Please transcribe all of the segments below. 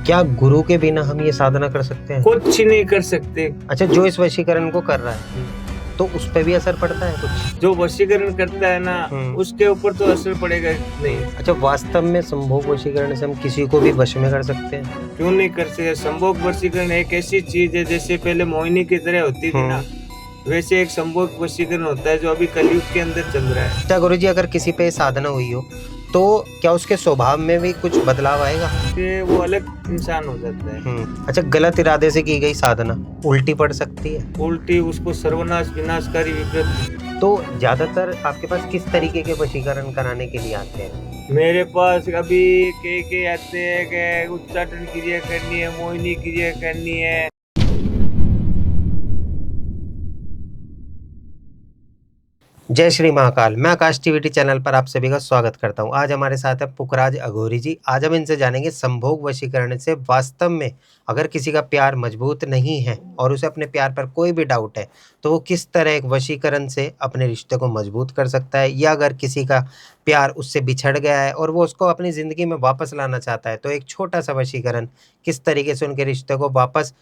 क्या गुरु के बिना हम ये साधना कर सकते हैं? कुछ नहीं कर सकते। अच्छा, जो इस वशीकरण को कर रहा है तो उस पे भी असर पड़ता है कुछ? जो वशीकरण करता है ना उसके ऊपर तो असर पड़ेगा नहीं। अच्छा, वास्तव में संभोग वशीकरण से हम किसी को भी वश में कर सकते हैं? क्यों नहीं कर सकते? संभोग वशीकरण एक ऐसी चीज है जैसे पहले मोहिनी की तरह होती थी ना, वैसे एक संभोग वशीकरण होता है जो अभी कलयुग के अंदर चल रहा है। अच्छा गुरुजी, अगर किसी पे साधना हुई हो तो क्या उसके स्वभाव में भी कुछ बदलाव आएगा? कि वो अलग इंसान हो जाता है। अच्छा, गलत इरादे से की गई साधना उल्टी पड़ सकती है? उल्टी, उसको सर्वनाश विनाशकारी विपरीत। तो ज्यादातर आपके पास किस तरीके के वशीकरण कराने के लिए आते हैं? मेरे पास अभी के आते हैं कि उच्चाटन क्रिया करनी है, मोहिनी क्रिया करनी है। जय श्री महाकाल। मैं आकाश टीवीटी चैनल पर आप सभी का स्वागत करता हूं। आज हमारे साथ है पुखराज अघोरी जी। आज हम इनसे जानेंगे संभोग वशीकरण से वास्तव में अगर किसी का प्यार मजबूत नहीं है और उसे अपने प्यार पर कोई भी डाउट है तो वो किस तरह एक वशीकरण से अपने रिश्ते को मजबूत कर सकता है, या अगर किसी का प्यार उससे बिछड़ गया है और वो उसको अपनी ज़िंदगी में वापस लाना चाहता है तो एक छोटा सा वशीकरण किस तरीके से उनके रिश्ते को वापस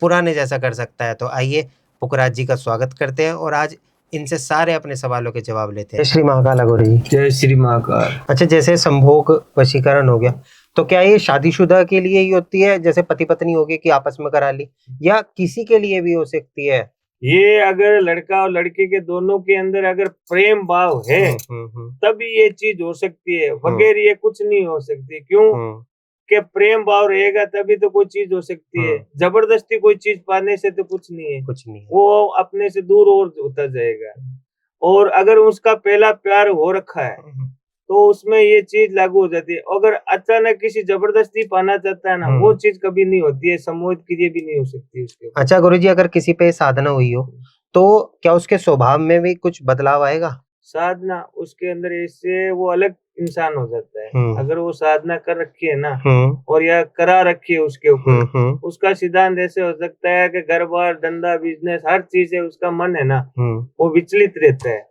पुराने जैसा कर सकता है। तो आइए पुखराज जी का स्वागत करते हैं और आज इनसे सारे अपने सवालों के जवाब लेते हैं। जय श्री महाकाल अघोरी जी। जय श्री महाकाल। अच्छा, जैसे संभोग वशीकरण हो गया तो क्या ये शादीशुदा के लिए ही होती है, जैसे पति पत्नी हो गए कि आपस में करा ली, या किसी के लिए भी हो सकती है? ये अगर लड़का और लड़की के दोनों के अंदर अगर प्रेम भाव है तभी ये चीज हो सकती है, बगैर ये कुछ नहीं हो सकती। क्यों? कि प्रेम भाव रहेगा तभी तो कोई चीज हो सकती है। जबरदस्ती कोई चीज पाने से तो कुछ नहीं है, वो अपने से दूर और होता जाएगा। और अगर उसका पहला प्यार हो रखा है तो उसमें ये चीज लागू हो जाती है। अगर अचानक किसी जबरदस्ती पाना चाहता है ना, वो चीज कभी नहीं होती है, सम्मोहित क्रिया भी नहीं हो सकती उसके। अच्छा गुरुजी, अगर किसी पे साधना हुई हो तो क्या उसके स्वभाव में भी कुछ बदलाव आएगा? साधना उसके अंदर ऐसे वो अलग इंसान हो जाता है। अगर वो साधना कर रखी है ना और या करा रखी है उसके ऊपर, उसका सिद्धांत ऐसे हो सकता है कि घर बार धंधा बिजनेस हर चीज है, उसका मन है ना वो विचलित रहता है,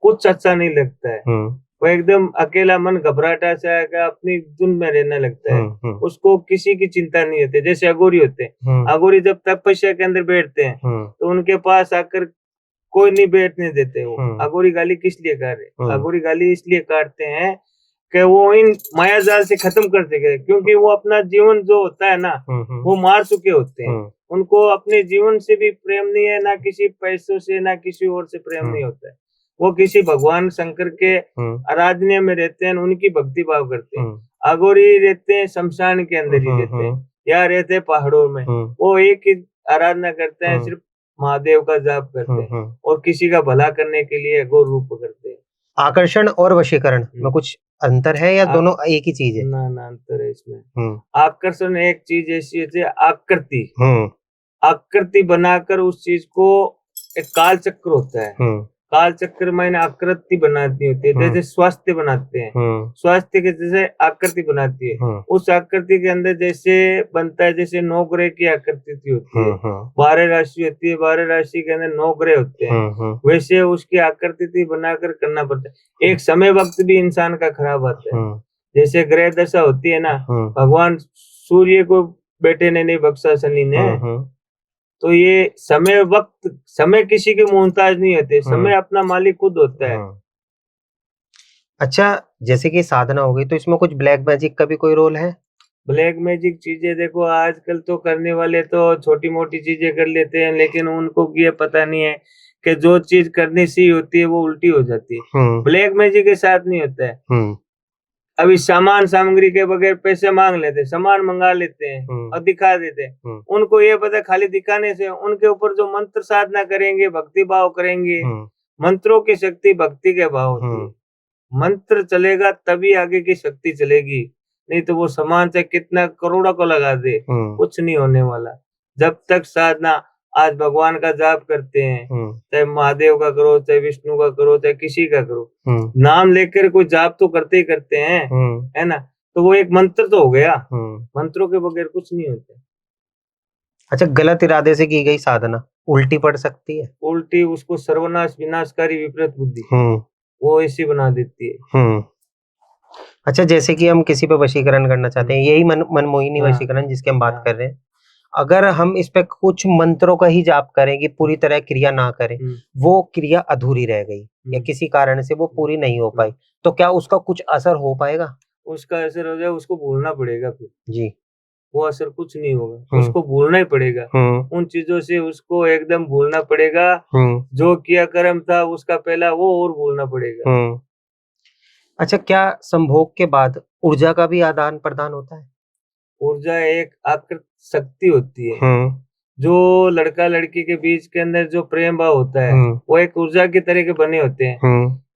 कुछ अच्छा नहीं लगता है। वो एकदम अकेला मन घबराहटा सा है, अपनी धुन में रहने लगता है। उसको किसी की चिंता नहीं होती। जैसे अघोरी होते हैं, अघोरी जब तपस्या के अंदर बैठते हैं तो उनके पास आकर कोई नहीं बैठने देते। वो अघोरी गाली किस लिए काट रहे? अघोरी गाली इसलिए काटते हैं कि वो इन माया जाल से खत्म कर देंगे, क्योंकि वो अपना जीवन जो होता है ना वो मार चुके होते हैं। उनको अपने जीवन से भी प्रेम नहीं है, ना किसी पैसों से, ना किसी और से प्रेम नहीं होता है। वो किसी भगवान शंकर के आराधना में रहते हैं, उनकी भक्ति भाव करते हैं। अघोरी रहते हैं शमशान के अंदर ही रहते हैं या रहते हैं पहाड़ों में। वो एक ही आराधना करते हैं, सिर्फ महादेव का जाप करते हैं और किसी का भला करने के लिए अघोर रूप करते हैं। आकर्षण और वशीकरण में कुछ अंतर है या दोनों एक ही चीज है? ना अंतर है इसमें। आकर्षण एक चीज ऐसी है, आकृति आकृति बनाकर उस चीज को, एक काल चक्र होता है, काल चक्र में आकृति बनाती होती है। जैसे स्वास्थ्य बनाते हैं, स्वास्थ्य के जैसे आकृति बनाती है। उस आकृति के अंदर जैसे बनता है, जैसे 9 ग्रह की आकृति होती है, 12 राशि होती है, 12 राशि के अंदर 9 ग्रह होते हैं, वैसे उसकी आकृति बनाकर करना पड़ता है। एक समय वक्त भी इंसान का खराब आता है। जैसे ग्रह दशा होती है ना, भगवान सूर्य को बेटे ने नहीं बख्शा, शनि ने, तो ये समय किसी के मोहताज नहीं होते, समय अपना मालिक खुद होता है। अच्छा, जैसे कि साधना हो गई तो इसमें कुछ ब्लैक मैजिक का भी कोई रोल है? ब्लैक मैजिक चीजें देखो, आजकल तो करने वाले तो छोटी मोटी चीजें कर लेते हैं, लेकिन उनको ये पता नहीं है कि जो चीज करनी सी होती है वो उल्टी हो जाती है। ब्लैक मैजिक के साथ नहीं होता है। अभी सामान सामग्री के बगैर पैसे मांग लेते, सामान मंगा लेते हैं और दिखा देते हैं। उनको ये पता खाली दिखाने से उनके ऊपर जो मंत्र साधना करेंगे, भक्ति भाव करेंगे, मंत्रों की शक्ति भक्ति के भाव होती है। मंत्र चलेगा तभी आगे की शक्ति चलेगी, नहीं तो वो सामान से कितना करोड़ों को लगा दे, कुछ नहीं होने वाला। जब तक साधना, आज भगवान का जाप करते हैं, चाहे महादेव का करो, चाहे विष्णु का करो, चाहे किसी का करो, नाम लेकर कोई जाप तो करते ही करते हैं, है ना? तो वो एक मंत्र तो हो गया, मंत्रों के बगैर कुछ नहीं होता। अच्छा, गलत इरादे से की गई साधना उल्टी पड़ सकती है? उल्टी, उसको सर्वनाश विनाशकारी विपरीत बुद्धि वो ऐसी बना देती है। अच्छा, जैसे कि हम किसी पे वशीकरण करना चाहते हैं, यही मनमोहिनी वशीकरण जिसकी हम बात कर रहे हैं। अगर हम इस पे कुछ मंत्रों का ही जाप करें कि पूरी तरह क्रिया ना करें, वो क्रिया अधूरी रह गई या किसी कारण से वो पूरी नहीं हो पाई, तो क्या उसका कुछ असर हो पाएगा? उसका असर हो जाए, उसको भूलना पड़ेगा फिर। जी। वो असर कुछ नहीं होगा, उसको भूलना ही पड़ेगा। उन चीज़ों से उसको एकदम भूलना पड़ेगा। जो किया कर्म था उसका पहला वो और भूलना पड़ेगा। अच्छा, क्या संभोग के बाद ऊर्जा का भी आदान-प्रदान होता है? ऊर्जा एक आकृत शक्ति होती है। जो लड़का-लड़की के बीच के अंदर जो प्रेम भाव होता है, वो एक ऊर्जा की तरह के बने होते हैं।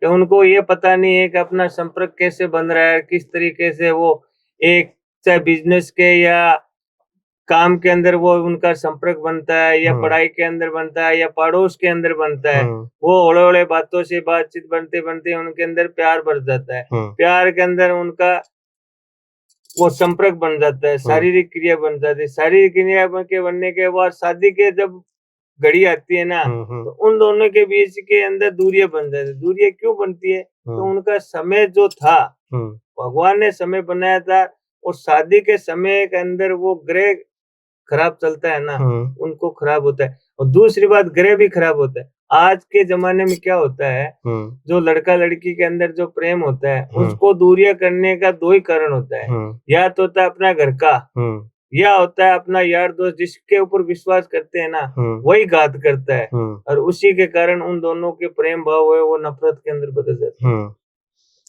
कि उनको ये पता नहीं है कि अपना संपर्क कैसे बन रहा है, किस तरीके से वो एक चाहे बिज़नेस के या काम के अंदर वो उनका संपर्क बनता है या पढ़ाई के अंदर बनता है या पड़ोस के अंदर बनता है। वो हौले-हौले बातों से बातचीत बनते-बनते उनके अंदर प्यार बढ़ जाता है। प्यार के अंदर उनका वो संपर्क बन जाता है, शारीरिक क्रिया बन जाती है। शारीरिक क्रिया के बनने के बाद शादी के जब घड़ी आती है ना, तो उन दोनों के बीच के अंदर दूरियां बन जाती है। दूरियां क्यों बनती है? तो उनका समय जो था, भगवान ने समय बनाया था और शादी के समय के अंदर वो ग्रह खराब चलता है ना, उनको खराब होता है। और दूसरी बात, ग्रह भी खराब होता है। आज के जमाने में क्या होता है, जो लड़का लड़की के अंदर जो प्रेम होता है, उसको दूरियां करने का दो ही कारण होता है। या तो होता है अपना घर का, या होता है अपना यार दोस्त जिसके ऊपर विश्वास करते हैं ना, वही घात करता है। और उसी के कारण उन दोनों के प्रेम भाव है वो नफरत के अंदर बदल जाते हैं।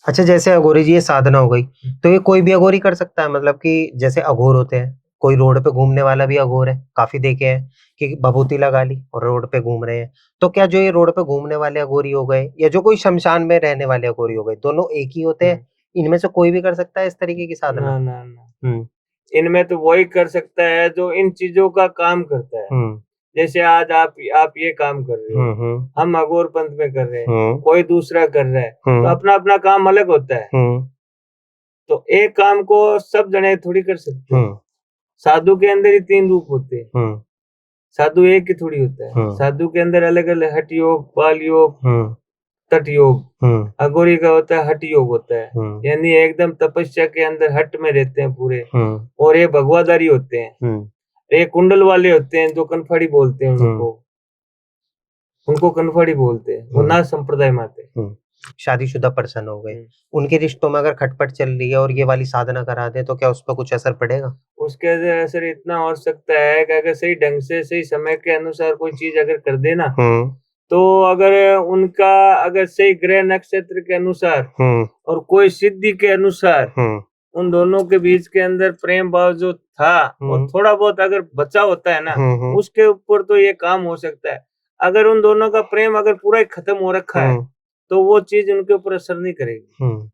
अच्छा, जैसे अघोरी जी ये साधना हो गई, तो ये कोई भी अघोरी कर सकता है? मतलब कि जैसे अघोर होते हैं, कोई रोड पे घूमने वाला भी अघोर है, काफी देखे हैं कि भभूति लगा ली और रोड पे घूम रहे हैं। तो क्या जो ये रोड पे घूमने वाले अघोरी हो गए या जो कोई शमशान में रहने वाले अघोरी हो गए, दोनों एक ही होते हैं? इनमें से कोई भी कर सकता है इस तरीके की साधना? ना। इनमें तो वही कर सकता है जो इन चीजों का काम करता है। जैसे आज आप ये काम कर रहे हो, हम अघोर पंथ में कर रहे हैं, कोई दूसरा कर रहा है, तो अपना अपना काम अलग होता है। तो एक काम को सब जने थोड़ी कर सकते हैं। साधु के अंदर ही 3 रूप होते हैं। साधु एक ही थोड़ी होता है। साधु के अंदर अलग अलग हठ योग, बाल योग, तट योग। अघोरी का होता है हठ योग होता है, यानी एकदम तपस्या के अंदर हट में रहते हैं पूरे। और ये भगवाधारी होते हैं। एक कुंडल वाले होते हैं जो कनफाड़ी बोलते हैं उनको कनफाड़ी बोलते हैं। वो नाथ संप्रदाय में आते हैं। शादीशुदा पर्सन हो गए, उनके रिश्तों में अगर खटपट चल रही है और ये वाली साधना करा दे तो क्या उस पर कुछ असर पड़ेगा? उसके असर इतना हो सकता है कि अगर सही ढंग से सही समय के अनुसार कोई चीज अगर कर दे ना, तो अगर उनका अगर सही ग्रह नक्षत्र के अनुसार और कोई सिद्धि के अनुसार उन दोनों के बीच के अंदर प्रेम भाव जो था और थोड़ा बहुत अगर बचा होता है ना, उसके ऊपर तो ये काम हो सकता है। अगर उन दोनों का प्रेम अगर पूरा ही खत्म हो रखा है तो वो चीज उनके ऊपर असर नहीं करेगी।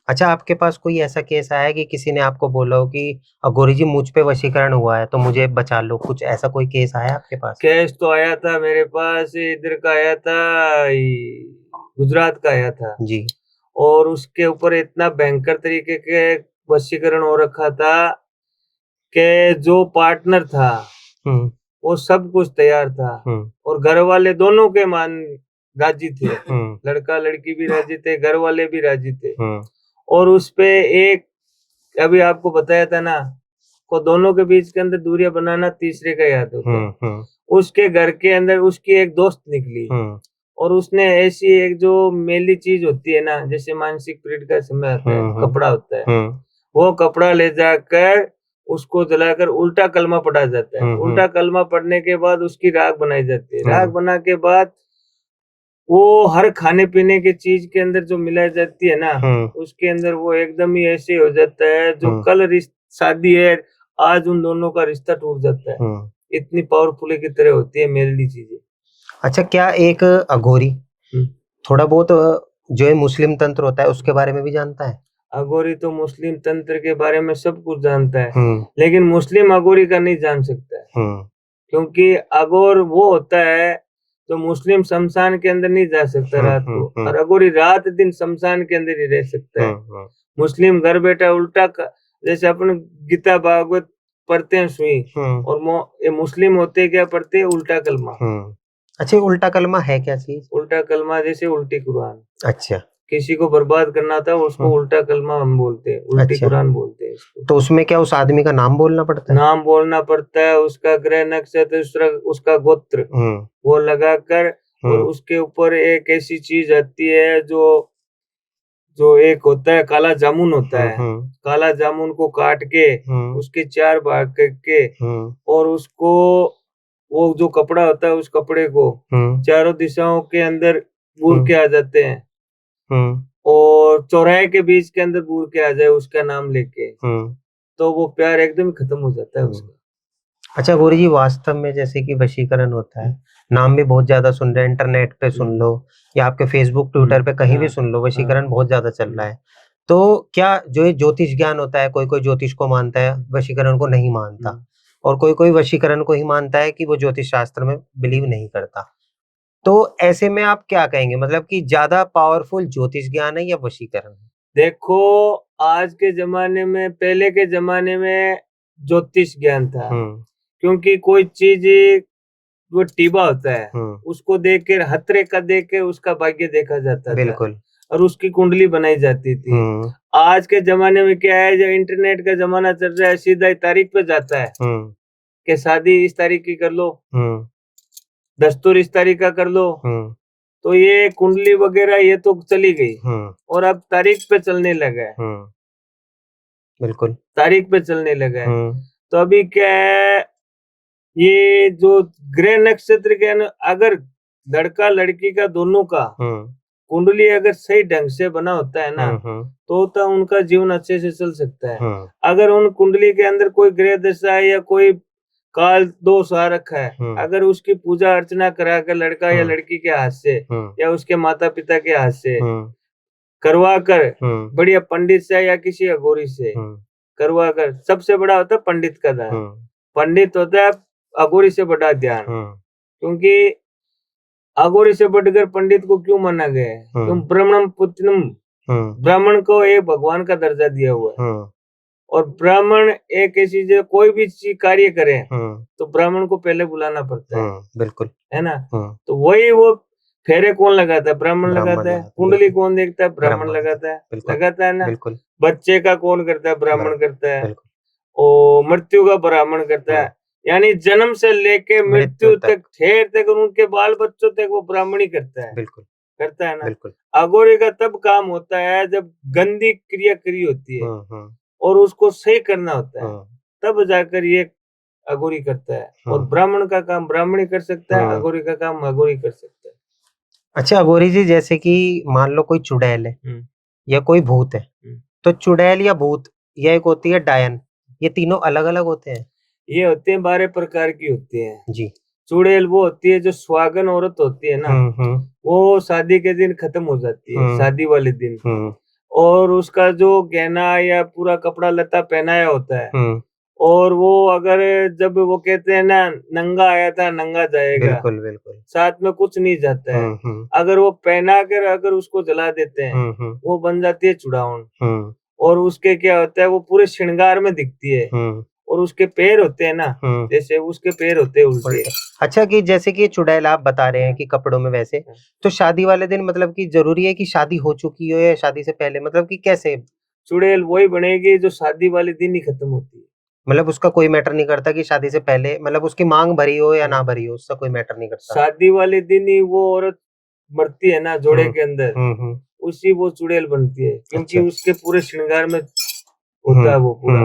अच्छा, आपके पास कोई ऐसा केस आया है कि किसी ने आपको बोला हो कि अघोरी जी मुझ पे वशीकरण हुआ है तो मुझे बचा लो, कुछ ऐसा कोई केस आया आपके पास? केस तो आया था मेरे पास, इधर का आया था, गुजरात का आया था जी। और उसके ऊपर इतना भयंकर तरीके के वशीकरण हो रखा था कि जो पार्टनर था वो सब कुछ तैयार था और घर वाले दोनों के मान राजी थे। लड़का लड़की भी राजी थे, घर वाले भी राजी थे। और उस पे एक अभी आपको बताया था ना, को दोनों के बीच के अंदर दूरियां बनाना तीसरे का याद होता है। उसके घर के अंदर उसकी एक दोस्त निकली और उसने ऐसी एक जो मेली चीज होती है ना, जैसे मानसिक पीरियड का समय आता है, कपड़ा होता है, वो कपड़ा ले जाकर उसको जलाकर उल्टा कलमा पढ़ा जाता है। उल्टा कलमा पढ़ने के बाद उसकी राख बनाई जाती है। राख बना के बाद वो हर खाने पीने के चीज के अंदर जो मिलाई जाती है ना, उसके अंदर वो एकदम ही ऐसे हो जाता है जो कल शादी है, आज उन दोनों का रिश्ता टूट जाता है। इतनी पावरफुल की तरह होती है मेलडी चीजें। अच्छा, क्या एक अघोरी थोड़ा बहुत जो है मुस्लिम तंत्र होता है उसके बारे में भी जानता है? अघोरी तो मुस्लिम तंत्र के बारे में सब कुछ जानता है, लेकिन मुस्लिम अघोरी का नहीं जान सकता है। क्योंकि अघोर वो होता है तो मुस्लिम शमशान के अंदर नहीं जा सकता रात को, और अघोरी रात दिन शमशान के अंदर ही रह सकता है। मुस्लिम घर बैठा उल्टा जैसे अपन गीता भागवत पढ़ते हैं सुई, और ये मुस्लिम होते क्या पढ़ते हैं उल्टा कलमा। अच्छा, उल्टा कलमा है क्या चीज? उल्टा कलमा जैसे उल्टी कुरान। अच्छा। किसी को बर्बाद करना था उसको उल्टा कलमा हम बोलते हैं, उल्टी अच्छा। कुरान बोलते हैं इसको। तो उसमें क्या उस आदमी का नाम बोलना पड़ता है? नाम बोलना पड़ता है, उसका ग्रह नक्षत्र, उसका गोत्र वो लगाकर, और उसके ऊपर एक ऐसी चीज आती है जो जो एक होता है काला जामुन होता है, काला जामुन को काट के उसके 4 भाग करके, और उसको वो जो कपड़ा होता है उस कपड़े को चारों दिशाओं के अंदर बूर के आ जाते हैं, और चौराहे के बीच के अंदर बूर के आ जाए उसका नाम लेके, तो वो प्यार एकदम खत्म हो जाता है उसका। अच्छा गौरी जी, वास्तव में जैसे कि वशीकरण होता है, नाम भी बहुत ज्यादा सुन रहे हैं, इंटरनेट पे सुन लो या आपके फेसबुक ट्विटर पे कहीं भी सुन लो, वशीकरण बहुत ज्यादा चल रहा है। तो क्या जो ये ज्योतिष ज्ञान होता है, कोई कोई ज्योतिष को मानता है, वशीकरण को नहीं मानता, और कोई कोई वशीकरण को ही मानता है कि वो ज्योतिष शास्त्र में बिलीव नहीं करता। तो ऐसे में आप क्या कहेंगे, मतलब कि ज्यादा पावरफुल ज्योतिष ज्ञान है या वशीकरण? देखो, आज के जमाने में, पहले के जमाने में ज्योतिष ज्ञान था, क्योंकि कोई चीज वो टीबा होता है, उसको देख के, हथरे का देख के उसका भाग्य देखा जाता था, और उसकी कुंडली बनाई जाती थी। आज के जमाने में क्या है, जो इंटरनेट का जमाना चल रहा है, सीधा ही तारीख पे जाता है कि शादी इस तारीख की कर लो, दस्तूर इस तारीख का कर लो, तो ये कुंडली वगैरह ये तो चली गई, और अब तारीख पे चलने लगा है। बिल्कुल, तारीख पे चलने लगा है। तो अभी क्या है, ये जो ग्रह नक्षत्र के अगर लड़का लड़की का दोनों का कुंडली अगर सही ढंग से बना होता है ना, तो उनका जीवन अच्छे से चल सकता है। अगर उन कुंडली के अंदर कोई ग्रह दशा है या कोई काल दोष आ रखा है, अगर उसकी पूजा अर्चना करा कर लड़का या लड़की के हाथ से या उसके माता पिता के हाथ से करवा कर, बढ़िया पंडित से या किसी अघोरी से करवा कर, सबसे बड़ा होता है पंडित का दान। पंडित होता है अघोरी से बड़ा ध्यान, क्योंकि अघोरी से बढ़कर पंडित को क्यों माना गया है? क्यों? ब्राह्मणम पुत्रम, ब्राह्मण को एक भगवान का दर्जा दिया हुआ है, और ब्राह्मण एक ऐसी जो कोई भी चीज कार्य करे तो ब्राह्मण को पहले बुलाना पड़ता है, बिल्कुल, है ना? तो वही वो फेरे कौन लगाता है? ब्राह्मण लगाता है। कुंडली कौन देखता है? ब्राह्मण लगाता है ना? बच्चे का कौन करता है? ब्राह्मण करता है। और मृत्यु का ब्राह्मण करता है। यानी जन्म से लेके मृत्यु तक, ठेर तक, उनके बाल बच्चों तक वो ब्राह्मण ही करता है। करता है ना? अघोरी का तब काम होता है जब गंदी क्रिया करी होती है और उसको सही करना होता है, तब जाकर ये अघोरी करता है। और ब्राह्मण का काम ब्राह्मण ही कर सकता है, अघोरी का काम अघोरी कर सकता है। अच्छा अघोरी जी, जैसे कि मान लो कोई चुड़ैल है या कोई भूत है, तो चुड़ैल या भूत या एक होती है डायन, ये तीनों अलग अलग होते हैं? ये होते हैं 12 प्रकार की होती है जी। चुड़ैल वो होती है जो सुहागन औरत होती है ना, वो शादी के दिन खत्म हो जाती है, शादी वाले दिन, और उसका जो गहना या पूरा कपड़ा लता पहनाया होता है, और वो अगर जब वो कहते हैं ना, नंगा आया था नंगा जाएगा, बिल्कुल बिल्कुल, साथ में कुछ नहीं जाता है, अगर वो पहना कर अगर उसको जला देते हैं, वो बन जाती है चुड़ावन। और उसके क्या होता है, वो पूरे श्रृंगार में दिखती है, और उसके पैर होते हैं ना, जैसे उसके पैर होते हैं उल्टे। अच्छा, कि जैसे कि चुड़ैल आप बता रहे हैं कि कपड़ों में, वैसे तो शादी वाले दिन मतलब कि जरूरी है कि शादी हो चुकी हो या शादी से पहले, मतलब कि कैसे? चुड़ैल वही बनेगी जो शादी वाले दिन ही खत्म होती है। मतलब उसका कोई मैटर नहीं करता कि शादी से पहले, मतलब उसकी मांग भरी हो या ना भरी हो, उसका कोई मैटर नहीं करता। शादी वाले दिन ही वो औरत मरती है ना जोड़े के अंदर, उसी वो चुड़ैल बनती है, क्योंकि उसके पूरे श्रृंगार में होता है वो पूरा,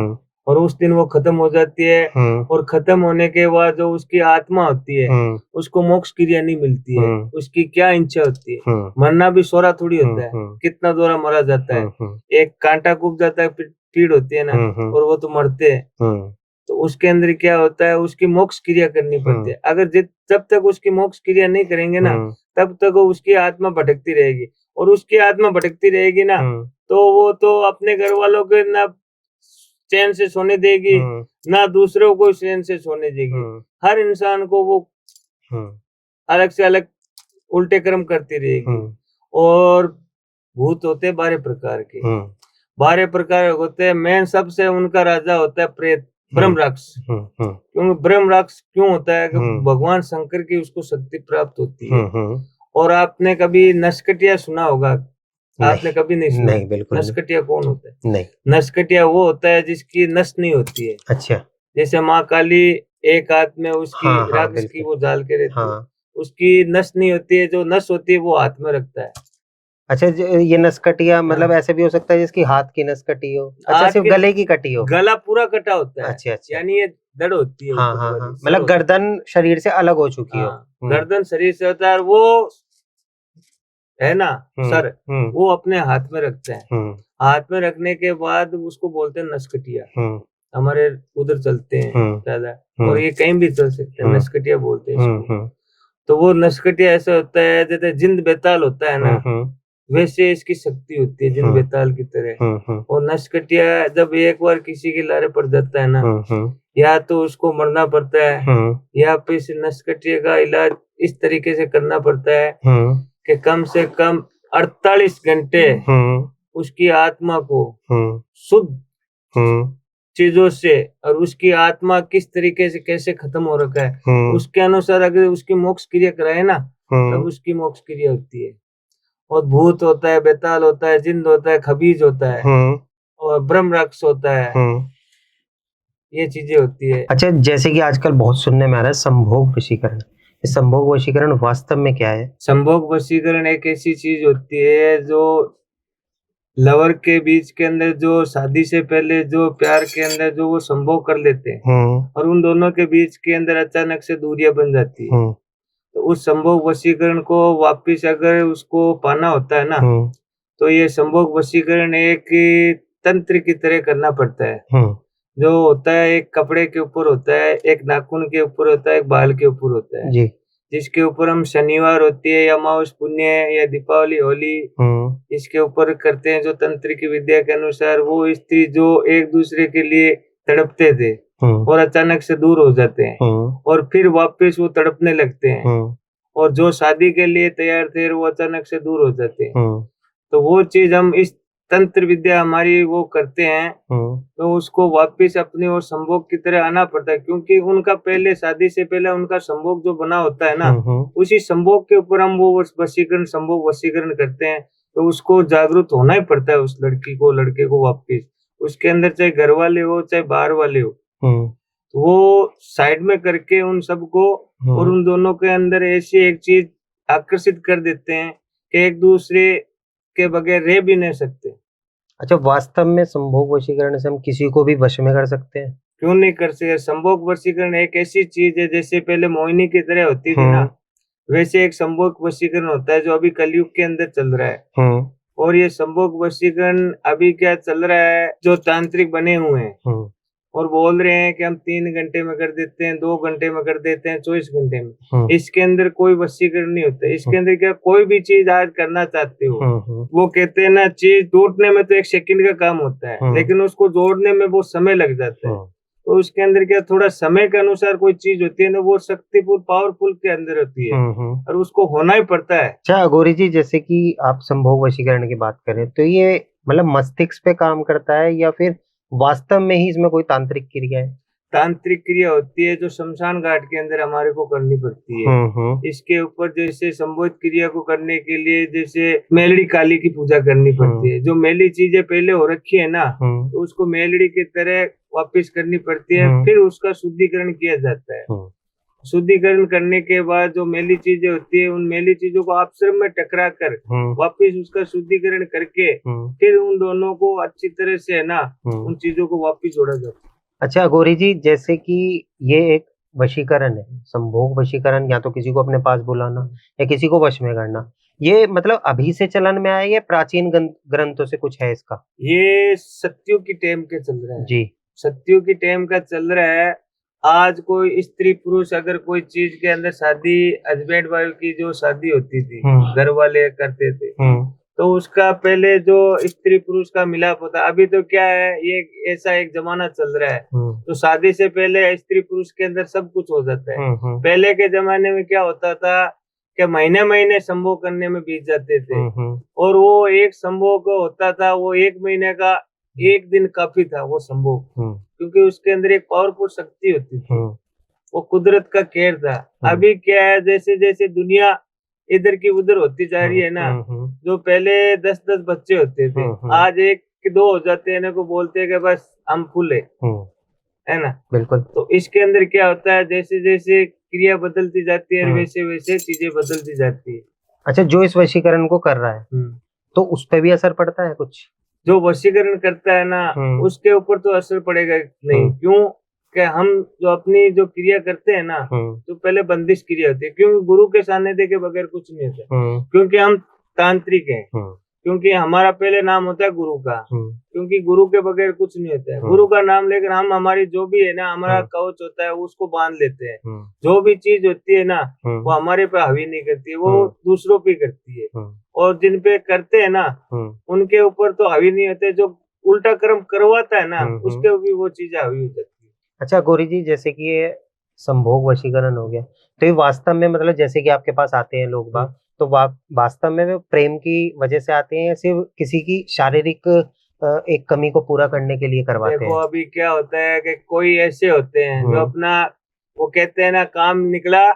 और उस दिन वो खत्म हो जाती है। और खत्म होने के बाद जो उसकी आत्मा होती है, उसको मोक्ष क्रिया नहीं मिलती है। उसकी क्या इच्छा होती है? मरना भी सोरा थोड़ी होता है, कितना दोरा मरा जाता है, एक कांटा कूद जाता है, पीड़ होती है ना, और वो तो मरते हैं। तो उसके अंदर क्या होता है, उसकी मोक्ष क्रिया करनी पड़ती है। अगर जब तक उसकी मोक्ष क्रिया नहीं करेंगे ना, तब तक उसकी आत्मा भटकती रहेगी, और उसकी आत्मा भटकती रहेगी ना, तो वो तो अपने घर वालों के ना चैन से सोने देगी, ना दूसरों को चैन से सोने देगी। हर इंसान को वो अलग से अलग उल्टे कर्म करती रहेगी। और भूत होते 12 प्रकार के, 12 प्रकार होते हैं। मेन सबसे उनका राजा होता है प्रेत, ब्रह्म राक्षस। क्योंकि ब्रह्म राक्षस क्यों होता है कि भगवान शंकर की उसको शक्ति प्राप्त होती है। और आपने कभी नस्कटिया सुना होगा, आपने कभी नहीं सुना? नहीं, बिल्कुल नहीं। नसकटिया कौन होता है? नहीं। नसकटिया वो होता है जिसकी नस नहीं होती है। अच्छा। जैसे माँ काली एक हाथ में उसकी हाँ, हाँ, राक्षस की बिल्कुल। वो डाल के रहती है, हाँ। उसकी नस नहीं होती है, जो नस होती है वो हाथ में रखता है। अच्छा, ये नस कटिया मतलब हाँ। ऐसे भी हो सकता है जिसकी हाथ की नस कटी हो? अच्छा, हाथ सिर्फ़ के गले की कटी हो? गला पूरा कटा होता है, अच्छा, अच्छा। यानी ये धड़ होती है हाँ, ऊपर हाँ, वाली, हाँ। सर मतलब होता है। गर्दन शरीर से अलग हो चुकी हो। हाँ, हुँ, गर्दन शरीर से होता है और वो है ना हुँ, सर, हुँ, वो अपने हाथ में रखते हैं। हुँ, हाथ में रखने के बाद उसको बोलते हैं नसकटिया। हुँ, हमारे उधर चलते हैं हुँ, ज़्यादा, और हुँ, ये कहीं भी चल सकते हैं, हुँ, नसकटिया बोलते हैं हुँ, इसको। हुँ, तो वो नसकटिया ऐसा होता है जैसे जिंद बेताल होता है ना, हुँ, हुँ, वैसे इसकी शक्ति होती है जिंद हुँ, बेताल की तरह। हुँ, हुँ, और नसकटिया जब एक बार किसी के लारे पड़ जाता है ना, हुँ, हुँ, या तो उसको मरना पड़ता है, हुँ, या फिर इस नसकटिया का इलाज इस तरीके से करना पड़ता है हुँ, कि कम से कम 48 घंटे हुँ, उसकी आत्मा को हुँ, शुद्ध हुँ, चीजों से, और उसकी आत्मा किस तरीके से कैसे खत्म हो रखा है, हुँ, उसके अनुसार अगर उसकी मोक्ष क्रिया कराए ना, तब हुँ, उसकी मोक्ष क्रिया होती है। और भूत होता है, बेताल होता है, जिंद होता है, खबीज होता है, हुँ, और ब्रह्म राक्षस होता है, हुँ। ये चीजें होती है। अच्छा, जैसे कि आजकल बहुत सुनने में आ रहा है संभोग वशीकरण। ये संभोग वशीकरण वास्तव में क्या है? संभोग वशीकरण एक ऐसी चीज होती है जो लवर के बीच के अंदर, जो शादी से पहले जो प्यार के अंदर जो वो संभोग कर लेते हैं, हुँ, और उन दोनों के बीच के अंदर अचानक से दूरियां बन जाती है। हुँ, तो उस संभोग वशीकरण को वापिस अगर उसको पाना होता है ना, हुँ, तो ये संभोग वशीकरण एक तंत्र की तरह करना पड़ता है। हुँ, जो होता है एक कपड़े के ऊपर होता है, एक नाखून के ऊपर होता है, एक बाल के ऊपर होता है, जी। जिसके ऊपर हम शनिवार होती है या अमावस पुण्य या दीपावली होली, हुँ, इसके ऊपर करते हैं। जो तंत्र की विद्या के अनुसार वो स्त्री जो एक दूसरे के लिए तड़पते थे हुँ, और अचानक से दूर हो जाते हैं, हुँ, और फिर वापस वो तड़पने लगते हैं, हुँ, और जो शादी के लिए तैयार थे वो अचानक से दूर हो जाते हैं। हुँ, तो वो चीज़ हम इस तंत्र विद्या हमारी वो करते हैं, हुँ, तो उसको वापस अपनी ओर संभोग की तरह आना पड़ता है, क्योंकि उनका पहले शादी से पहले उनका संभोग जो बना होता है ना, हुँ, हुँ। उसी संभोग के ऊपर हम वो वशीकरण संभोग वशीकरण करते हैं। तो उसको जागरूक होना ही पड़ता है उस लड़की को, लड़के को वापस। उसके अंदर चाहे घर वाले हो, चाहे बाहर वाले हो, हुँ, तो वो साइड में करके उन सबको, और हुँ। उन दोनों के अंदर ऐसी एक चीज़ आकर्षित कर देते हैं कि एक-दूसरे के बगैर रह भी नहीं सकते। अच्छा, वास्तव में संभोग वशीकरण से हम किसी को भी वश में कर सकते हैं? क्यों नहीं कर सके? संभोग वशीकरण एक ऐसी चीज़ है, जैसे पहले मोहिनी की तरह होती थी ना, हुँ, वैसे एक संभोग वशीकरण होता है जो अभी कलयुग के अंदर चल रहा है। हुँ, और ये संभोग वशीकरण अभी क्या चल रहा है, जो तांत्रिक बने हुए हैं हुँ, और बोल रहे हैं कि हम 3 घंटे में कर देते हैं, 2 घंटे में कर देते हैं, 24 घंटे में। हुँ, इसके अंदर कोई वशीकरण नहीं होता है। हुँ, इसके अंदर क्या, कोई भी चीज़ आज करना चाहते हो, हुँ, हुँ, वो कहते हैं ना, चीज़ टूटने में तो 1 सेकंड का काम होता है, हुँ, लेकिन उसको जोड़ने में बहुत समय लग जाता है। हुँ, तो उसके अंदर क्या, थोड़ा समय के अनुसार कोई चीज़ होती है ना, वो शक्तिपुर पावरफुल के अंदर होती है, हुँ, हुँ। और उसको होना ही पड़ता है। अच्छा, अघोरी जी, जैसे कि आप संभोग वशीकरण की बात कर रहे हैं, तो ये मतलब मस्तिष्क पे काम करता है या फिर वास्तव में ही इसमें कोई तांत्रिक क्रिया है? तांत्रिक क्रिया होती है जो शमशान घाट के अंदर हमारे को करनी पड़ती है। हुँ, हुँ, इसके ऊपर जैसे संभोग क्रिया को करने के लिए जैसे मेलड़ी काली की पूजा करनी पड़ती हुँ, है। जो मैली चीजें पहले हो रखी है ना, हुँ, तो उसको मेलड़ी की तरह वापस करनी पड़ती है, हुँ, फिर उसका शुद्धिकरण किया जाता है। हुँ, शुद्धिकरण करने के बाद जो मैली चीजें होती है, उन मैली चीजों को आपश्रम में टकरा कर हुँ, वापस उसका शुद्धिकरण करके हुँ, फिर उन दोनों को अच्छी तरह से है ना, हुँ। उन चीजों को वापस जोड़ा जाता है। अच्छा, अघोरी जी, जैसे कि ये एक वशीकरण है, संभोग वशीकरण, या तो किसी को अपने पास बुलाना या किसी को वश में करना। ये मतलब अभी से चलन में आया है या प्राचीन ग्रंथों से कुछ है इसका? ये सत्युग की टाइम के चल रहा है। जी। सत्युग की टाइम का चल रहा है। आज कोई स्त्री पुरुष अगर कोई चीज के अंदर शादी, हस्बैंड वाइफ की जो शादी होती थी, हुँ, घर वाले करते थे, हुँ, तो उसका पहले जो स्त्री पुरुष का मिलाप होता। अभी तो क्या है, ये ऐसा एक जमाना चल रहा है, हुँ, तो शादी से पहले स्त्री पुरुष के अंदर सब कुछ हो जाता है। हुँ, हुँ, पहले के जमाने में क्या होता था कि महीने महीने संभोग करने में बीत जाते थे, हुँ, हुँ, और वो एक संभोग होता था, वो 1 महीने का 1 दिन काफ़ी था वो संभोग, हुँ, क्योंकि उसके अंदर एक पावरफुल शक्ति होती थी। हुँ, वो कुदरत का कहर था। हुँ, अभी क्या है, जैसे-जैसे दुनिया इधर की उधर होती जा रही हुँ, है ना, हुँ, हुँ, जो पहले 10-10 बच्चे होते थे, आज 1-2 हो जाते हैं, इन्हें को बोलते हैं कि बस हम फुल है ना? बिल्कुल। तो इसके अंदर क्या होता है, जैसे जैसे क्रिया बदलती जाती है वैसे वैसे चीजें बदलती जाती है। अच्छा, जो इस वशीकरण को कर रहा है तो उस पे भी असर पड़ता है कुछ? जो वशीकरण करता है ना उसके ऊपर तो असर पड़ेगा नहीं। क्यों? कि हम जो अपनी जो क्रिया करते हैं ना तो पहले बंदिश क्रिया होती है, क्योंकि गुरु के सानिध्य के बगैर कुछ नहीं होता। क्योंकि हम तांत्रिक हैं, क्योंकि हमारा पहले नाम होता है गुरु का, क्योंकि गुरु के बगैर कुछ नहीं होता है। गुरु का नाम लेकर हम हमारी जो भी है ना, हमारा कवच होता है उसको बांध लेते हैं। जो भी चीज होती है ना वो हमारे पे हावी नहीं करती है, वो दूसरों पे करती है। और जिन पे करते हैं ना उनके ऊपर तो हावी नहीं होते, जो उल्टा कर्म करवाता है ना उसके भी वो चीजें हावी हो जाती है। अच्छा गौरी जी, जैसे कि ये संभोग वशीकरण हो गया, तो ये वास्तव में मतलब जैसे कि आपके पास आते हैं लोग बाग, तो वास्तव में वो प्रेम की वजह से आते हैं या सिर्फ किसी की शारीरिक एक कमी को पूरा करने के लिए करवाते हैं? देखो अभी क्या होता है कि कोई ऐसे होते हैं जो अपना वो कहते हैं ना काम निकला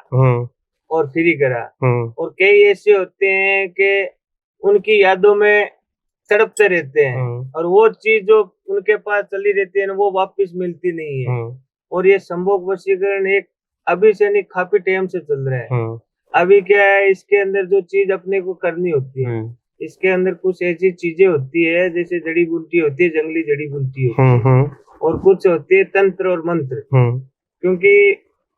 और फ्री करा, और कई ऐसे होते हैं कि उनकी यादों में तड़पते रहते हैं और वो चीज जो उनके पास चली रहती है वो वापस मिलती नहीं है। और ये संभोग वशीकरण एक अभी से नहीं काफी टाइम से चल रहा है। अभी क्या है, इसके अंदर जो चीज अपने को करनी होती है, इसके अंदर कुछ ऐसी चीजें होती है जैसे जड़ी बूटी होती है, जंगली जड़ी बूटी होती है, और कुछ होती है तंत्र और मंत्र। क्योंकि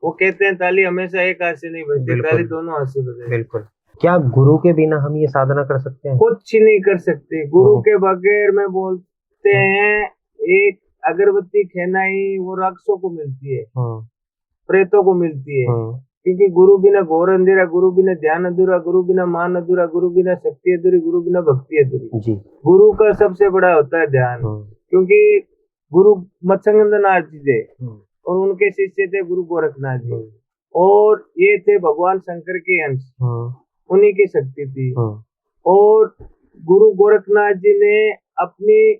वो कहते हैं ताली हमेशा एक हाथ से नहीं बजती, ताली दोनों हाथ से बजे। बिल्कुल। क्या गुरु के बिना हम ये साधना कर सकते हैं? कुछ नहीं कर सकते गुरु के बगैर। में बोलते हैं एक अगरबत्ती खेनाई वो राक्षसों को मिलती है, प्रेतों को मिलती है। क्योंकि गुरु बिना घोर अंधेरा, गुरु बिना ध्यान अधूरा, गुरु बिना मान अधूरा, गुरु बिना शक्ति अधूरी, गुरु बिना भक्ति अधूरी। गुरु का सबसे बड़ा होता है ध्यान। क्योंकि गुरु मत्स्यगंधनाथ जी थे और उनके शिष्य थे गुरु गोरखनाथ जी, और ये थे भगवान शंकर के अंश, उन्हीं की शक्ति थी। और गुरु गोरखनाथ जी ने अपनी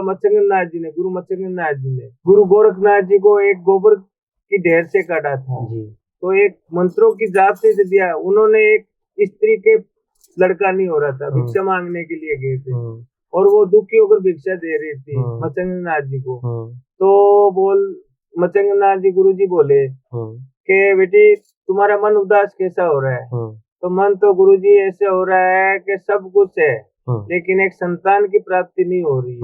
मत्स्यगंधनाथ जी ने गुरु मत्स्यगंधनाथ जी ने गुरु गोरखनाथ जी को एक गोबर की ढेर से काटा था, तो एक मंत्रों की जाप से दिया। उन्होंने एक स्त्री के लड़का नहीं हो रहा था, भिक्षा मांगने के लिए गए थे और वो दुखी होकर भिक्षा दे रही थी मत्स्यगंधनाथ जी को। तो मत्स्यगंधनाथ जी गुरु जी बोले कि बेटी तुम्हारा मन उदास कैसा हो रहा है? तो मन तो गुरु जी ऐसे हो रहा है कि सब कुछ है लेकिन एक संतान की प्राप्ति नहीं हो रही है।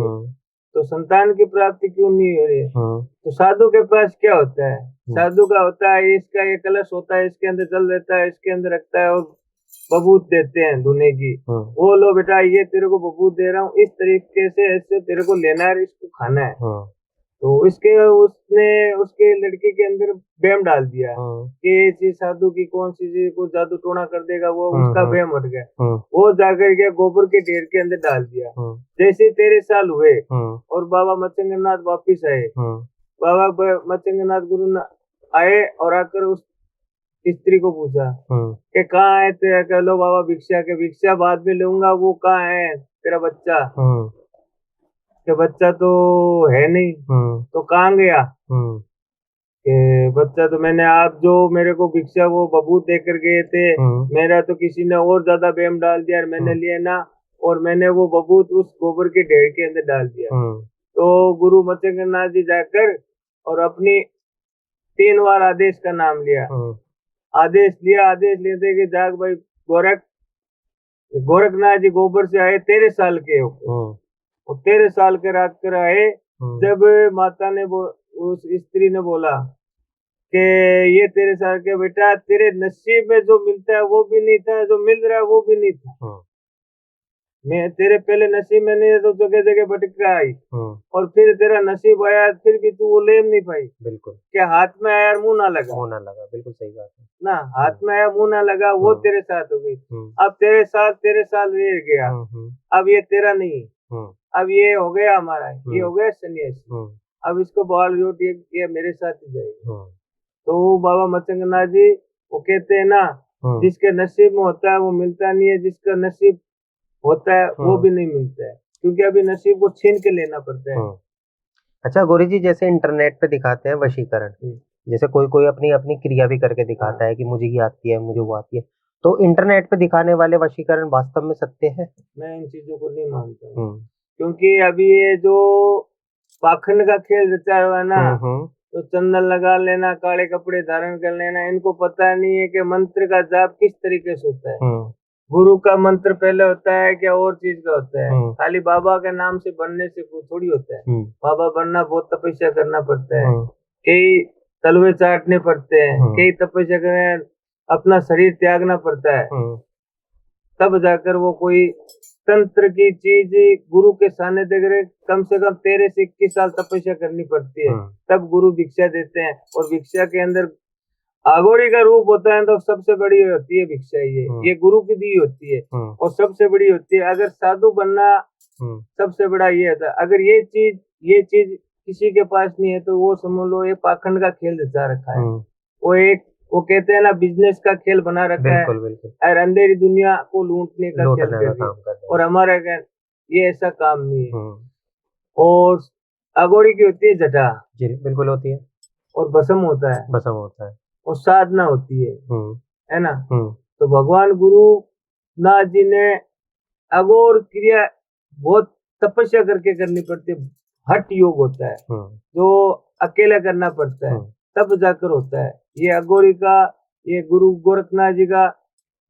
तो संतान की प्राप्ति क्यों नहीं हो रही है? तो साधु के पास क्या होता है? साधु का होता है इसका ये कलश होता है, इसके अंदर जल रहता है, इसके अंदर रखता है और बबूत देते हैं धुने की। वो लो बेटा ये तेरे को बबूत दे रहा हूँ, इस तरीके से ऐसे तेरे को लेना है, इसको खाना है। तो उसने उसके लड़की के अंदर बैम डाल दिया कि ये चीज साधु की कौन सी चीज को जादू टोना कर देगा, वो उसका बैम हट गया। वो जाकर के गोबर के ढेर के अंदर डाल दिया। जैसे 13 साल हुए और बाबा मत्स्यगंधनाथ वापिस आए, बाबा मत्स्यगंधनाथ गुरु आए और आकर उस स्त्री को पूछा कि कहाँ है तेरा? कह लो बाबा भिक्षा के, भिक्षा बाद में लूंगा, वो कहाँ है तेरा बच्चा? कि बच्चा तो है नहीं। तो कहाँ गया? कि बच्चा तो मैंने आप जो मेरे को भिक्षा वो बबूत देकर गए थे, मेरा तो किसी ने और ज्यादा बैम डाल दिया और मैंने लिया ना, और मैंने वो बबूत उस गोबर के ढेर के अंदर डाल दिया। तो गुरु मत्स्यगंधनाथ जी जाकर और अपनी 3 बार आदेश का नाम लिया, आदेश लेते कि जाग भाई गोरखनाथ जी गोबर से आए 13 साल के और 13 साल के रात कर आए। जब माता ने उस स्त्री ने बोला कि ये 13 साल के बेटा, तेरे नसीब में जो मिलता है वो भी नहीं था, जो मिल रहा है वो भी नहीं था। मैं तेरे पहले नसीब में नहीं है तो जगह जगह भटक आई, और फिर तेरा नसीब आया फिर भी तू वो ले नहीं पाई। बिल्कुल। क्या हाथ में आया मुंह ना लगा? बिल्कुल सही बात है ना, हाथ में आया मुंह ना लगा, वो तेरे साथ हो गई। अब तेरे साल रह गया, अब ये तेरा नहीं, अब ये हो गया हमारा, ये हो गया सन्यासी, अब इसको बाल जोट ये मेरे साथ ही जाएगा। तो बाबा मत्स्यगंधनाथ जी वो कहते हैं ना, जिसके नसीब में होता है वो मिलता नहीं है, जिसका नसीब होता है वो भी नहीं मिलता है, क्योंकि अभी नसीब को छीन के लेना पड़ता है। अच्छा गौरी जी, जैसे इंटरनेट पे दिखाते हैं वशीकरण, जैसे कोई अपनी क्रिया भी करके दिखाता है कि मुझे ये आती है, मुझे वो आती है, तो इंटरनेट पे दिखाने वाले वशीकरण वास्तव में सत्य है? मैं इन चीजों को नहीं मानता हूँ, क्योंकि अभी ये जो पाखंड का खेल रचा हुआ है ना, तो चंदन लगा लेना, काले कपड़े धारण कर लेना, इनको पता नहीं है कि मंत्र का जाप किस तरीके से होता है। गुरु का मंत्र पहले होता है क्या और चीज का होता है। खाली बाबा के नाम से बनने से थोड़ी होता है। बाबा बनना बहुत तपस्या करना पड़ता है, कई तलवे चाटने पड़ते हैं, कई तपस्या करने, अपना शरीर त्यागना पड़ता है, तब जाकर वो कोई तंत्र की चीज गुरु के सानिध्य देकर कम से कम 13 से 21 साल तपस्या करनी पड़ती है, तब गुरु भिक्षा देते हैं। और भिक्षा के अंदर आगोरी का रूप होता है, तो सबसे बड़ी होती है भिक्षा, ये गुरु की दी होती है और सबसे बड़ी होती है। अगर साधु बनना सबसे बड़ा ये होता है। अगर ये चीज किसी के पास नहीं है तो वो समझ लो ये पाखंड का खेल रचा रखा है। वो कहते हैं ना, बिजनेस का खेल बना रखा है और अंधेरी दुनिया को लूटने का खेल कर रही है। और हमारा ये ऐसा काम नहीं है। और अगोरी की होती है जटा, बिल्कुल होती है, और भस्म होता है, और साधना होती है ना। तो भगवान गुरु नाथ जी ने अघोर क्रिया बहुत तपस्या करके करनी पड़ती है। हठ योग होता है जो अकेला करना पड़ता है, तब जाकर होता है। ये अघोरी का, ये गुरु गोरखनाथ जी का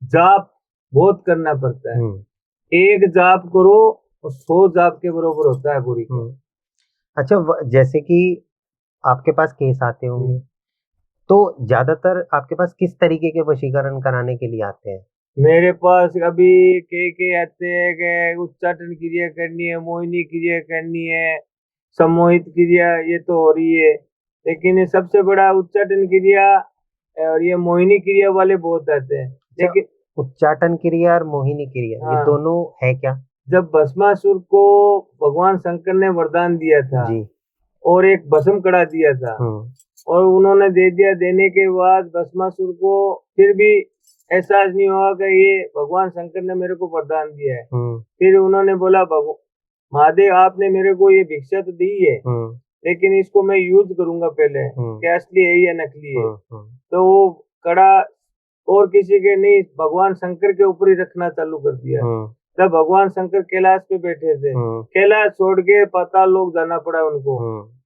जाप बहुत करना पड़ता है। एक जाप करो और 100 जाप के बराबर होता है अघोरी का। अच्छा, जैसे कि आपके पास केस आते होंगे, तो ज्यादातर आपके पास किस तरीके के वशीकरण कराने के लिए आते हैं? मेरे पास अभी के आते हैं कि उच्चाटन क्रिया करनी है, मोहिनी क्रिया करनी है, सम्मोहित क्रिया ये तो हो रही है, लेकिन सबसे बड़ा उच्चाटन क्रिया और ये मोहिनी क्रिया वाले बहुत आते हैं। लेकिन उच्चाटन क्रिया और मोहिनी क्रिया ये दोनों है क्या? जब भस्मासुर को भगवान शंकर ने वरदान दिया था जी, और एक भस्म कड़ा दिया था, और उन्होंने दे दिया, देने के बाद भस्मासुर को फिर भी एहसास नहीं हुआ कि ये भगवान शंकर ने मेरे को वरदान दिया है। फिर उन्होंने बोला, महादेव आपने मेरे को ये भिक्षा तो दी है, लेकिन इसको मैं यूज करूंगा पहले, क्या असली है या नकली है। तो वो कड़ा और किसी के नहीं, भगवान शंकर के ऊपर ही रखना चालू कर दिया। तब भगवान शंकर कैलाश पे बैठे थे, कैलाश छोड़ के पाताल लोक जाना पड़ा उनको।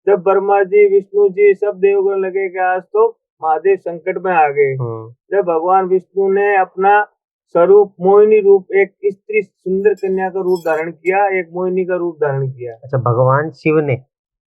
जब ब्रह्मा जी, विष्णु जी, सब देवगण लगे कि आज तो महादेव संकट में आ गए। जब भगवान विष्णु ने अपना स्वरूप मोहिनी रूप, एक स्त्री सुंदर कन्या का रूप धारण किया, एक मोहिनी का रूप धारण किया। अच्छा, भगवान शिव ने,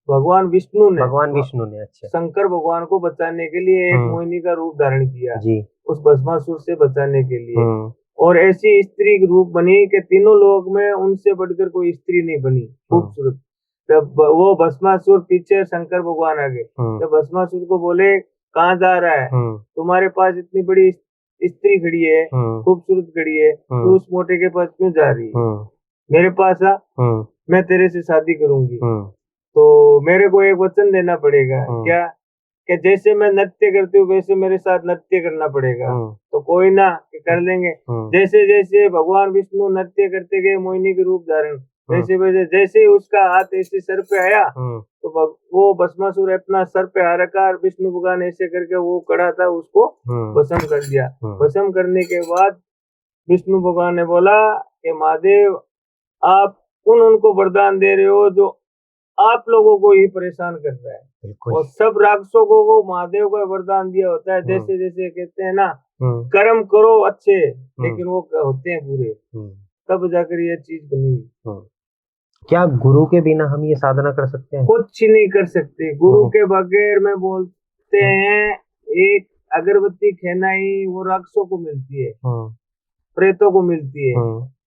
भगवान विष्णु ने अच्छा, शंकर भगवान को बचाने के लिए एक मोहिनी का रूप धारण किया जी, उस भस्मासुर से बचाने के लिए। और ऐसी स्त्री रूप बनी कि तीनों लोक में उनसे बढ़कर कोई स्त्री नहीं बनी, खूबसूरत। जब वो भस्मासुर पीछे शंकर भगवान आ गए, जब भस्मासुर को बोले कहाँ जा रहा है, तुम्हारे पास इतनी बड़ी स्त्री खड़ी है, खूबसूरत खड़ी है, तो उस मोटे के पास क्यों जा रही है? मेरे पास आ, मैं तेरे से शादी करूंगी। तो मेरे को एक वचन देना पड़ेगा, क्या? कि जैसे मैं नृत्य करती हूँ वैसे मेरे साथ नृत्य करना पड़ेगा। तो कोई ना, कर लेंगे। जैसे जैसे भगवान विष्णु नृत्य करते गए मोहिनी के रूप धारण, वैसे वैसे जैसे ही उसका हाथ ऐसे सर पे आया, तो वो भस्मासुर अपना सर पे हाथ रखा, विष्णु भगवान ऐसे करके वो कड़ा था उसको भस्म कर दिया। भस्म करने के बाद विष्णु भगवान ने बोला कि महादेव आप उनको वरदान दे रहे हो जो आप लोगों को ही परेशान कर रहा है, और सब राक्षसों को वो महादेव का वरदान दिया होता है। जैसे जैसे कहते हैं ना, कर्म करो अच्छे, लेकिन वो होते हैं बुरे, तब जाकर ये चीज बनी। क्या गुरु के बिना हम ये साधना कर सकते हैं? कुछ नहीं कर सकते गुरु के बगैर। में बोलते हैं एक अगरबत्ती खेनाई वो राक्षसों को मिलती है, प्रेतों को मिलती है,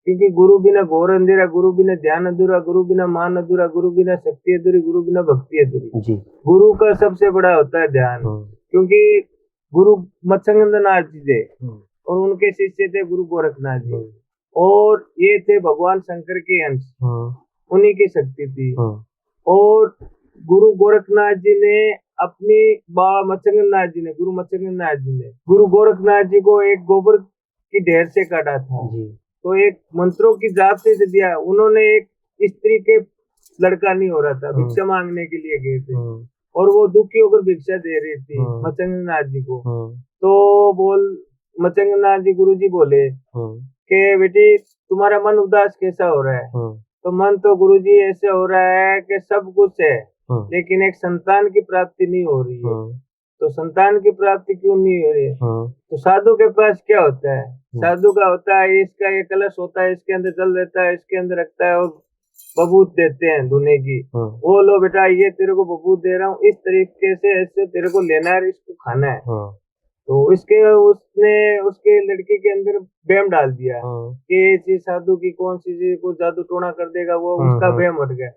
क्योंकि गुरु बिना घोर अंधेरा, गुरु बिना ध्यान अधूरा, गुरु बिना मान अधूरा, गुरु बिना शक्ति अधूरी, गुरु बिना भक्ति अधूरी। गुरु का सबसे बड़ा होता है ध्यान, क्योंकि गुरु मत्स्यगंधनाथ जी थे और उनके शिष्य थे गुरु गोरखनाथ जी, और ये थे भगवान शंकर के अंश, उन्हीं की शक्ति थी। और गुरु गोरखनाथ जी ने अपनी मत्स्यगंधनाथ जी ने, गुरु मत्स्यगंधनाथ जी ने गुरु गोरखनाथ जी को एक गोबर की ढेर से काटा था, तो एक मंत्रों की जाप से दिया। उन्होंने एक स्त्री के लड़का नहीं हो रहा था, भिक्षा मांगने के लिए गए थे, और वो दुखी होकर भिक्षा दे रही थी मत्स्यगंधनाथ जी को। तो मचंगनाथ जी गुरुजी बोले कि बेटी तुम्हारा मन उदास कैसा हो रहा है? तो मन तो गुरुजी ऐसे हो रहा है कि सब कुछ है, लेकिन एक संतान की प्राप्ति नहीं हो रही है। तो संतान की प्राप्ति क्यों नहीं हो रही है? तो साधु के पास क्या होता है? साधु का होता है इसका ये कलश होता है, इसके अंदर जल रहता है, इसके अंदर रखता है और बबूत देते हैं धुने की। वो लो बेटा ये तेरे को बबूत दे रहा हूँ, इस तरीके से ऐसे तेरे को लेना है, इसको खाना है। तो उसने उसके लड़की के अंदर वहम डाल दिया कि ये चीज साधु की कौन सी चीज को जादू टोना कर देगा, वो उसका वहम हट गया।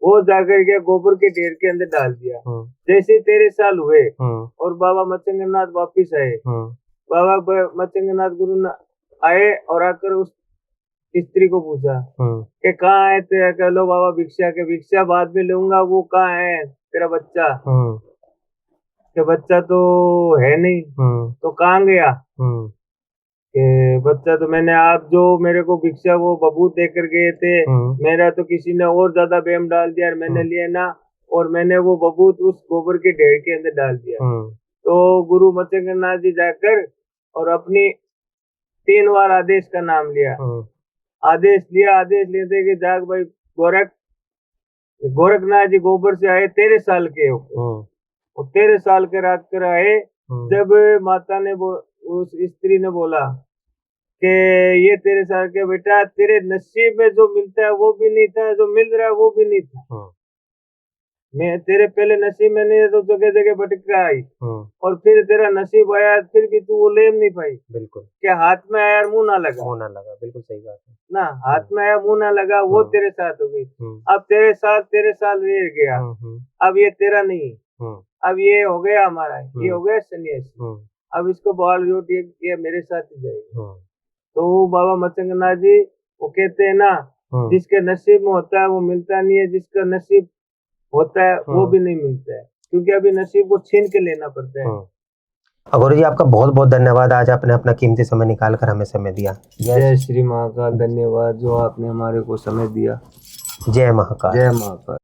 वो जाकर के गोबर के ढेर के अंदर डाल दिया। जैसे 13 साल हुए और बाबा मचंगनाथ वापिस आए, बाबा मचंगनाथ गुरु आए और आकर उस स्त्री को पूछा कि कहाँ है तेरा? कह लो बाबा भिक्षा बाद में लूंगा, वो कहाँ है तेरा बच्चा? कि बच्चा तो है नहीं। तो कहाँ गया? कि बच्चा तो मैंने आप जो मेरे को भिक्षा वो बबूत देकर गए थे, मेरा तो किसी ने और ज्यादा वहम डाल दिया और मैंने लिया ना, और मैंने वो बबूत उस गोबर के ढेर के अंदर डाल दिया। तो गुरु मचंगनाथ जी जाकर और अपनी 3 बार आदेश का नाम लिया। आदेश लेते कि जाग भाई गोरखनाथ जी गोबर से आए 13 साल के हो, 13 साल के रात कर आए। जब माता ने उस स्त्री ने बोला कि ये 13 साल के बेटा, तेरे नसीब में जो मिलता है वो भी नहीं था, जो मिल रहा है वो भी नहीं था। मैं तेरे पहले नसीब में नहीं तो जगह जगह भटक आई, और फिर तेरा नसीब आया, फिर भी तू वो ले नहीं पाई। बिल्कुल, क्या हाथ में आया मुंह ना लगा। बिल्कुल सही बात है ना, हाथ में आया मुंह ना लगा, वो तेरे साथ हो गई। अब तेरे साल रह गया, अब ये तेरा नहीं, अब ये हो गया हमारा, ये हो गया सन्यासी, अब इसको बॉल जोट ये मेरे साथ ही जाएगा। तो बाबा मचंगनाथ जी वो कहते हैं ना, जिसके नसीब में होता है वो मिलता नहीं है, जिसका नसीब होता है वो भी नहीं मिलता है, क्योंकि अभी नसीब को छीन के लेना पड़ता है। गुरु जी आपका बहुत बहुत धन्यवाद, आज आपने अपना कीमती समय निकाल कर हमें समय दिया। जय श्री महाकाल, धन्यवाद जो आपने हमारे को समय दिया। जय महाकाल। जय महाकाल।